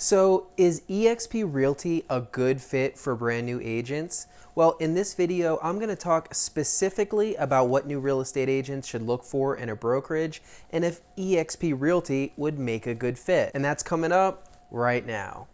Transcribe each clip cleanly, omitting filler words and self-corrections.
So is EXP Realty a good fit for brand new agents? Well, in this video, I'm going to talk specifically about what new real estate agents should look for in a brokerage and if EXP Realty would make a good fit. And that's coming up right now.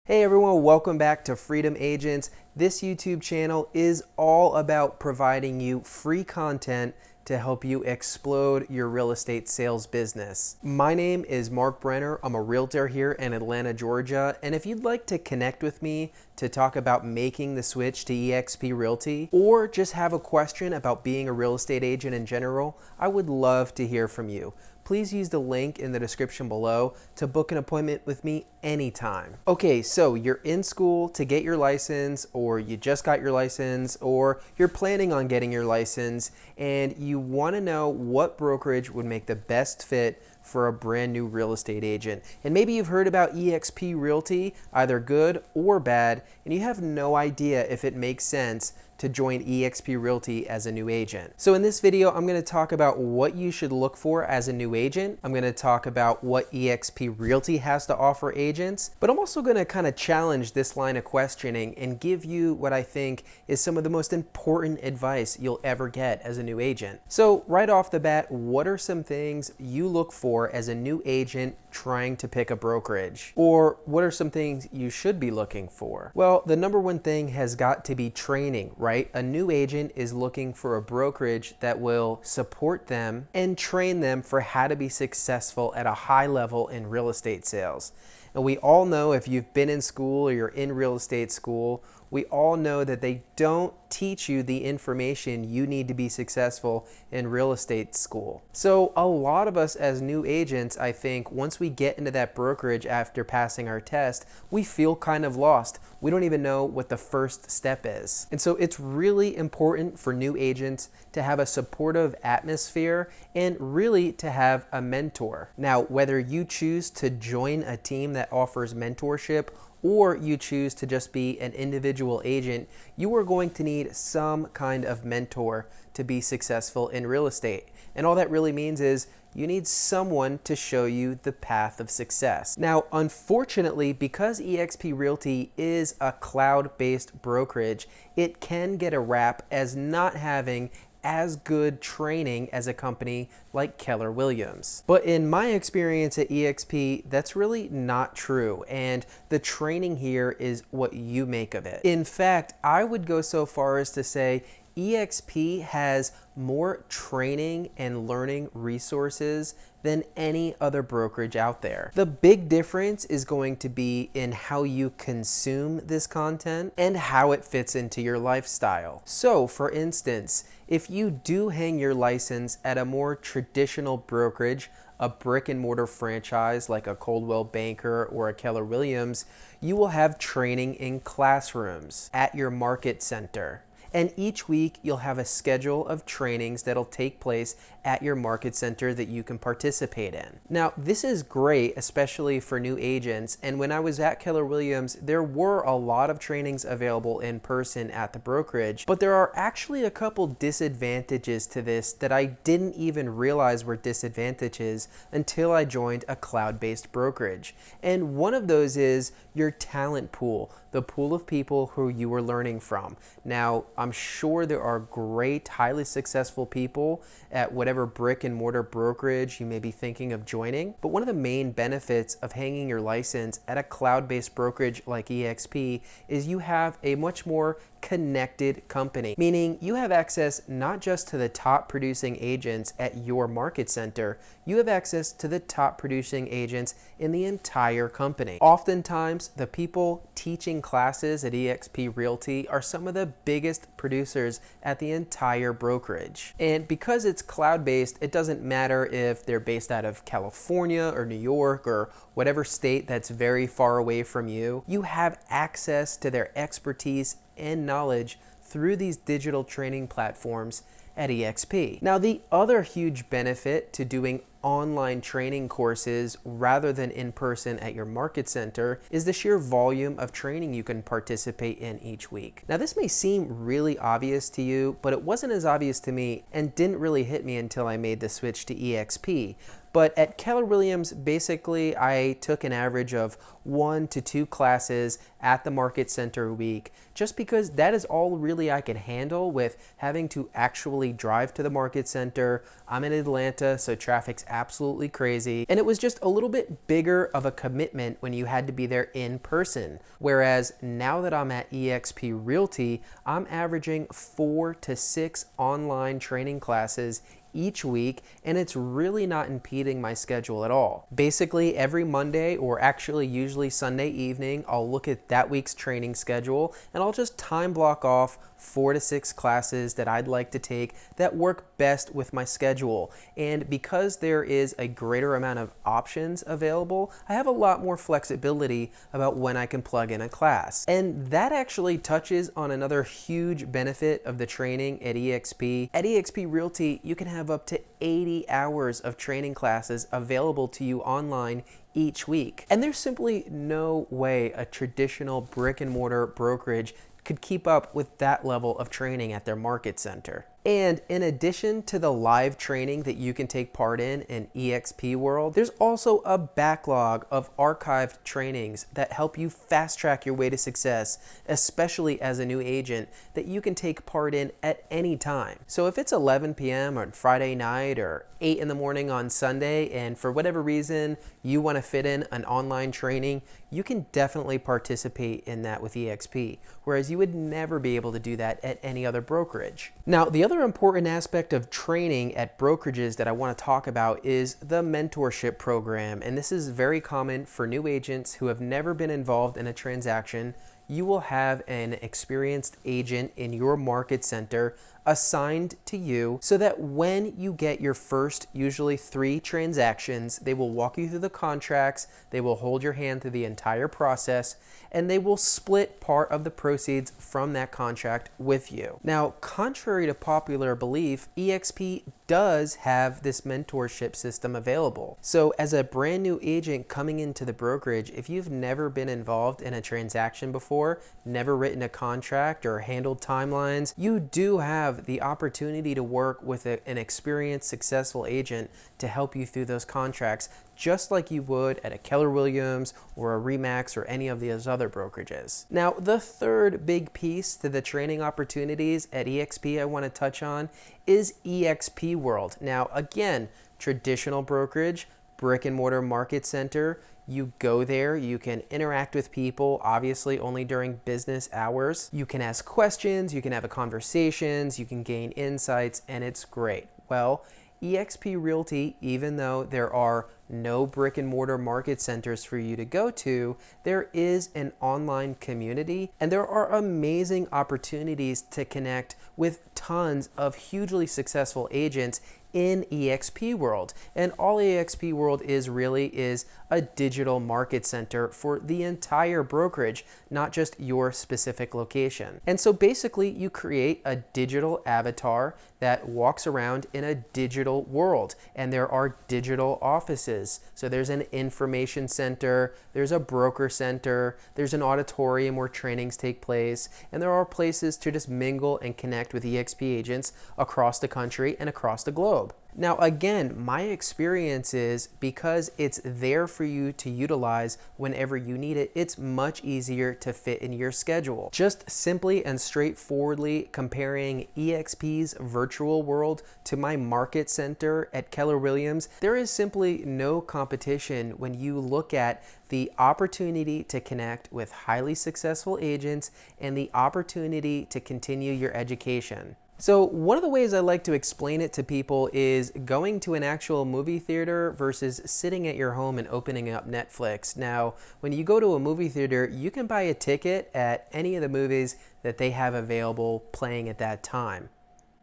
Hey everyone, welcome back to Freedom Agents. This YouTube channel is all about providing you free content to help you explode your real estate sales business. My name is Marc Brenner. I'm a realtor here in Atlanta, Georgia. And if you'd like to connect with me to talk about making the switch to EXP Realty, or just have a question about being a real estate agent in general, I would love to hear from you. Please use the link in the description below to book an appointment with me anytime. Okay, so you're in school to get your license, or you just got your license, or you're planning on getting your license, and you want to know what brokerage would make the best fit for a brand new real estate agent. And maybe you've heard about EXP Realty, either good or bad, and you have no idea if it makes sense to join EXP Realty as a new agent. So in this video, I'm going to talk about what you should look for as a new agent. I'm going to talk about what EXP Realty has to offer agents, but I'm also going to kind of challenge this line of questioning and give you what I think is some of the most important advice you'll ever get as a new agent. So right off the bat, what are some things you look for as a new agent trying to pick a brokerage? Or what are some things you should be looking for? Well, the number one thing has got to be training, right? A new agent is looking for a brokerage that will support them and train them for how to be successful at a high level in real estate sales. And we all know, if you've been in school or you're in real estate school, we all know that they don't teach you the information you need to be successful in real estate school. So a lot of us as new agents, I think, once we get into that brokerage after passing our test, we feel kind of lost. We don't even know what the first step is. And so it's really important for new agents to have a supportive atmosphere and really to have a mentor. Now, whether you choose to join a team that offers mentorship or you choose to just be an individual agent, you are going to need some kind of mentor to be successful in real estate. And all that really means is you need someone to show you the path of success. Now, unfortunately, because EXP Realty is a cloud-based brokerage, it can get a rap as not having as good training as a company like Keller Williams. But in my experience at EXP, that's really not true. And the training here is what you make of it. In fact, I would go so far as to say EXP has more training and learning resources than any other brokerage out there. The big difference is going to be in how you consume this content and how it fits into your lifestyle. So for instance, if you do hang your license at a more traditional brokerage, a brick and mortar franchise like a Coldwell Banker or a Keller Williams, you will have training in classrooms at your market center. And each week you'll have a schedule of trainings that'll take place at your market center that you can participate in. Now, this is great, especially for new agents. And when I was at Keller Williams, there were a lot of trainings available in person at the brokerage, but there are actually a couple disadvantages to this that I didn't even realize were disadvantages until I joined a cloud-based brokerage. And one of those is your talent pool, the pool of people who you are learning from. Now, I'm sure there are great, highly successful people at whatever brick and mortar brokerage you may be thinking of joining. But one of the main benefits of hanging your license at a cloud-based brokerage like EXP is you have a much more connected company, meaning you have access not just to the top producing agents at your market center, you have access to the top producing agents in the entire company. Oftentimes, the people teaching classes at EXP Realty are some of the biggest producers at the entire brokerage. And because it's cloud-based, it doesn't matter if they're based out of California or New York or whatever state that's very far away from you, you have access to their expertise and knowledge through these digital training platforms at EXP. Now, the other huge benefit to doing online training courses rather than in person at your market center is the sheer volume of training you can participate in each week. Now, this may seem really obvious to you, but it wasn't as obvious to me and didn't really hit me until I made the switch to EXP. But at Keller Williams, basically, I took an average of 1 to 2 classes at the market center a week, just because that is all really I could handle with having to actually drive to the market center. I'm in Atlanta, so traffic's absolutely crazy. And it was just a little bit bigger of a commitment when you had to be there in person. Whereas now that I'm at EXP Realty, I'm averaging 4 to 6 online training classes each week, and it's really not impeding my schedule at all. Basically, every Monday, or actually usually Sunday evening, I'll look at that week's training schedule and I'll just time block off 4 to 6 classes that I'd like to take that work best with my schedule. And because there is a greater amount of options available, I have a lot more flexibility about when I can plug in a class. And that actually touches on another huge benefit of the training at EXP. At EXP Realty, you can have up to 80 hours of training classes available to you online each week. And there's simply no way a traditional brick and mortar brokerage could keep up with that level of training at their market center. And in addition to the live training that you can take part in EXP World, there's also a backlog of archived trainings that help you fast track your way to success, especially as a new agent, that you can take part in at any time. So if it's 11 p.m. on Friday night or 8 in the morning on Sunday, and for whatever reason you want to fit in an online training, you can definitely participate in that with EXP, whereas you would never be able to do that at any other brokerage. Now, the other important aspect of training at brokerages that I want to talk about is the mentorship program. And this is very common for new agents who have never been involved in a transaction. You will have an experienced agent in your market center assigned to you so that when you get your first, usually 3 transactions, they will walk you through the contracts, they will hold your hand through the entire process, and they will split part of the proceeds from that contract with you. Now, contrary to popular belief, EXP does have this mentorship system available. So as a brand new agent coming into the brokerage, if you've never been involved in a transaction before, never written a contract or handled timelines, you do have the opportunity to work with an experienced, successful agent to help you through those contracts, just like you would at a Keller Williams or a Remax or any of those other brokerages. Now, the third big piece to the training opportunities at EXP I want to touch on is EXP World. Now, again, traditional brokerage, brick and mortar market center. You go there, you can interact with people, obviously only during business hours. You can ask questions, you can have conversations, you can gain insights, and it's great. Well, EXP Realty, even though there are no brick and mortar market centers for you to go to, there is an online community and there are amazing opportunities to connect with tons of hugely successful agents in EXP World. And all EXP World is really is a digital market center for the entire brokerage, not just your specific location. And so basically you create a digital avatar that walks around in a digital world, and there are digital offices. So there's an information center, there's a broker center, there's an auditorium where trainings take place, and there are places to just mingle and connect with EXP agents across the country and across the globe. Now, again, my experience is because it's there for you to utilize whenever you need it, it's much easier to fit in your schedule. Just simply and straightforwardly comparing EXP's virtual world to my market center at Keller Williams, there is simply no competition when you look at the opportunity to connect with highly successful agents and the opportunity to continue your education. So one of the ways I like to explain it to people is going to an actual movie theater versus sitting at your home and opening up Netflix. Now, when you go to a movie theater, you can buy a ticket at any of the movies that they have available playing at that time.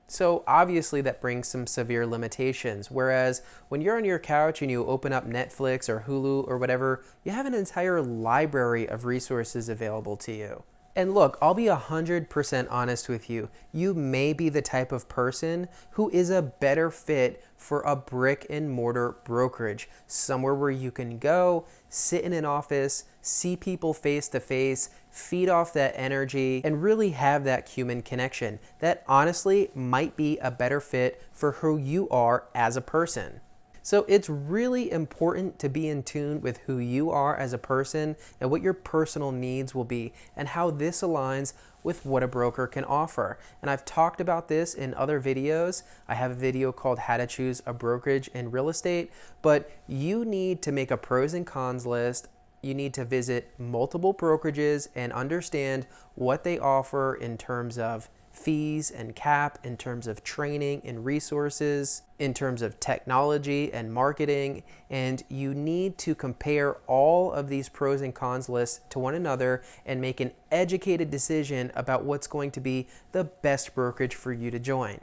So obviously that brings some severe limitations. Whereas when you're on your couch and you open up Netflix or Hulu or whatever, you have an entire library of resources available to you. And look, I'll be 100% honest with you. You may be the type of person who is a better fit for a brick and mortar brokerage, somewhere where you can go, sit in an office, see people face to face, feed off that energy, and really have that human connection. That honestly might be a better fit for who you are as a person. So it's really important to be in tune with who you are as a person and what your personal needs will be and how this aligns with what a broker can offer. And I've talked about this in other videos. I have a video called How to Choose a Brokerage in Real Estate, but you need to make a pros and cons list. You need to visit multiple brokerages and understand what they offer in terms of fees and cap, in terms of training and resources, in terms of technology and marketing, and you need to compare all of these pros and cons lists to one another and make an educated decision about what's going to be the best brokerage for you to join.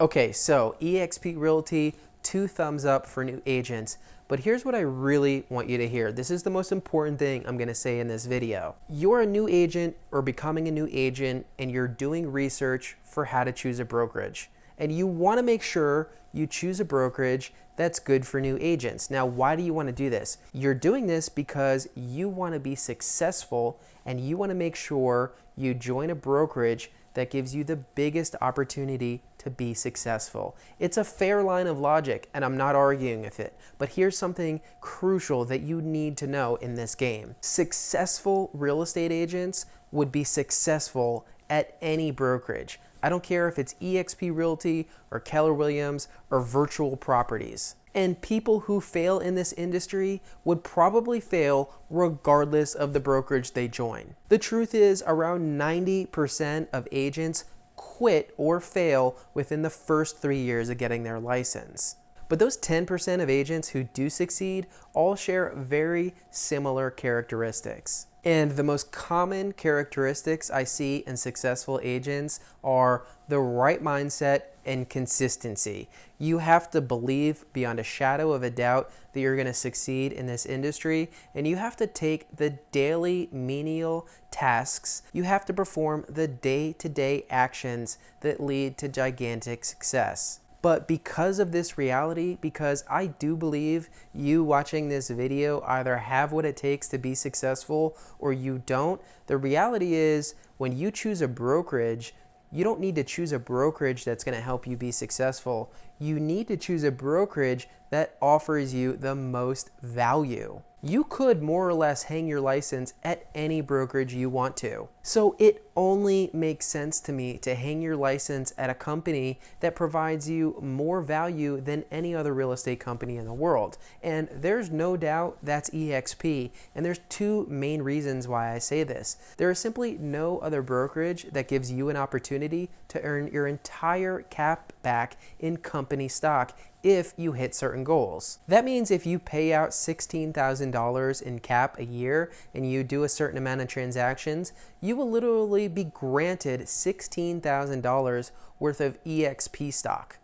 Okay, so EXP Realty, 2 thumbs up for new agents. But here's what I really want you to hear. This is the most important thing I'm gonna say in this video. You're a new agent or becoming a new agent and you're doing research for how to choose a brokerage. And you wanna make sure you choose a brokerage that's good for new agents. Now, why do you wanna do this? You're doing this because you wanna be successful and you wanna make sure you join a brokerage that gives you the biggest opportunity to be successful. It's a fair line of logic, and I'm not arguing with it. But here's something crucial that you need to know in this game. Successful real estate agents would be successful at any brokerage. I don't care if it's EXP Realty or Keller Williams or Virtual Properties. And people who fail in this industry would probably fail regardless of the brokerage they join. The truth is, around 90% of agents quit or fail within the first 3 years of getting their license. But those 10% of agents who do succeed all share very similar characteristics. And the most common characteristics I see in successful agents are the right mindset and consistency. You have to believe beyond a shadow of a doubt that you're going to succeed in this industry, and you have to take the daily menial tasks. You have to perform the day-to-day actions that lead to gigantic success. But because of this reality, because I do believe you watching this video either have what it takes to be successful or you don't, the reality is when you choose a brokerage, you don't need to choose a brokerage that's going to help you be successful. You need to choose a brokerage that offers you the most value. You could more or less hang your license at any brokerage you want to. So it only makes sense to me to hang your license at a company that provides you more value than any other real estate company in the world. And there's no doubt that's EXP. And there's 2 main reasons why I say this. There is simply no other brokerage that gives you an opportunity to earn your entire cap back in company stock if you hit certain goals. That means if you pay out $16,000 in cap a year and you do a certain amount of transactions, you will literally be granted $16,000 worth of EXP stock.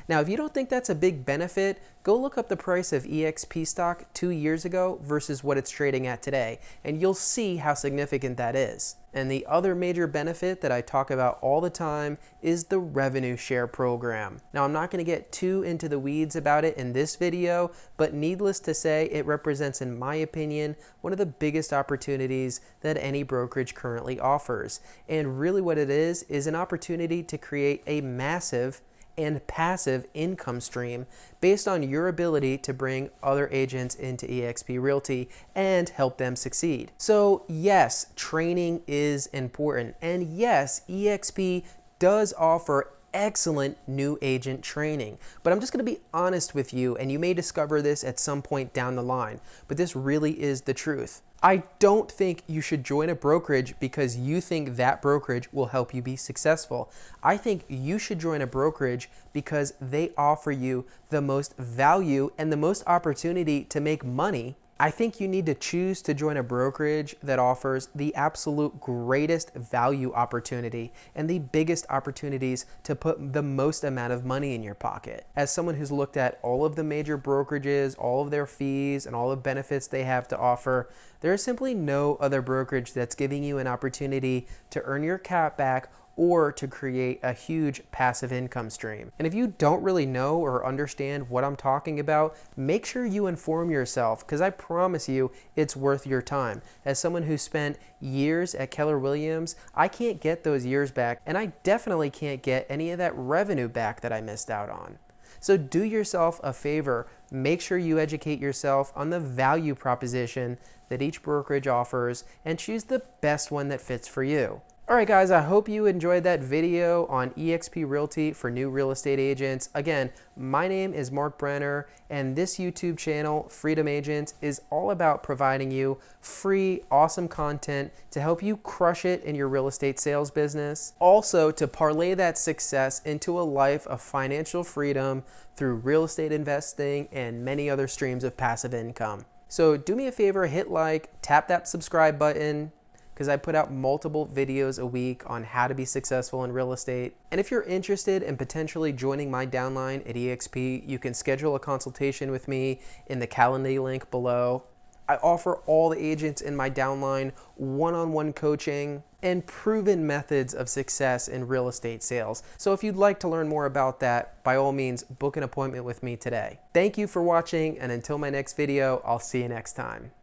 Now, if you don't think that's a big benefit, go look up the price of EXP stock 2 years ago versus what it's trading at today, and you'll see how significant that is. And the other major benefit that I talk about all the time is the revenue share program. Now, I'm not going to get too into the weeds about it in this video, but needless to say, it represents, in my opinion, one of the biggest opportunities that any brokerage currently offers. And really what it is an opportunity to create a massive and passive income stream based on your ability to bring other agents into EXP Realty and help them succeed. So yes, training is important. And yes, EXP does offer excellent new agent training. But I'm just going to be honest with you, and you may discover this at some point down the line, but this really is the truth. I don't think you should join a brokerage because you think that brokerage will help you be successful. I think you should join a brokerage because they offer you the most value and the most opportunity to make money I think you need to choose to join a brokerage that offers the absolute greatest value opportunity and the biggest opportunities to put the most amount of money in your pocket. As someone who's looked at all of the major brokerages, all of their fees, and all the benefits they have to offer, there is simply no other brokerage that's giving you an opportunity to earn your cap back or to create a huge passive income stream. And if you don't really know or understand what I'm talking about, make sure you inform yourself, because I promise you it's worth your time. As someone who spent years at Keller Williams, I can't get those years back, and I definitely can't get any of that revenue back that I missed out on. So do yourself a favor, make sure you educate yourself on the value proposition that each brokerage offers and choose the best one that fits for you. All right, guys, I hope you enjoyed that video on EXP Realty for new real estate agents. Again, my name is Marc Brenner, and this YouTube channel, Freedom Agents, is all about providing you free, awesome content to help you crush it in your real estate sales business. Also, to parlay that success into a life of financial freedom through real estate investing and many other streams of passive income. So do me a favor, hit like, tap that subscribe button, because I put out multiple videos a week on how to be successful in real estate. And if you're interested in potentially joining my downline at EXP, you can schedule a consultation with me in the Calendly link below. I offer all the agents in my downline one-on-one coaching and proven methods of success in real estate sales. So if you'd like to learn more about that, by all means, book an appointment with me today. Thank you for watching, and until my next video, I'll see you next time.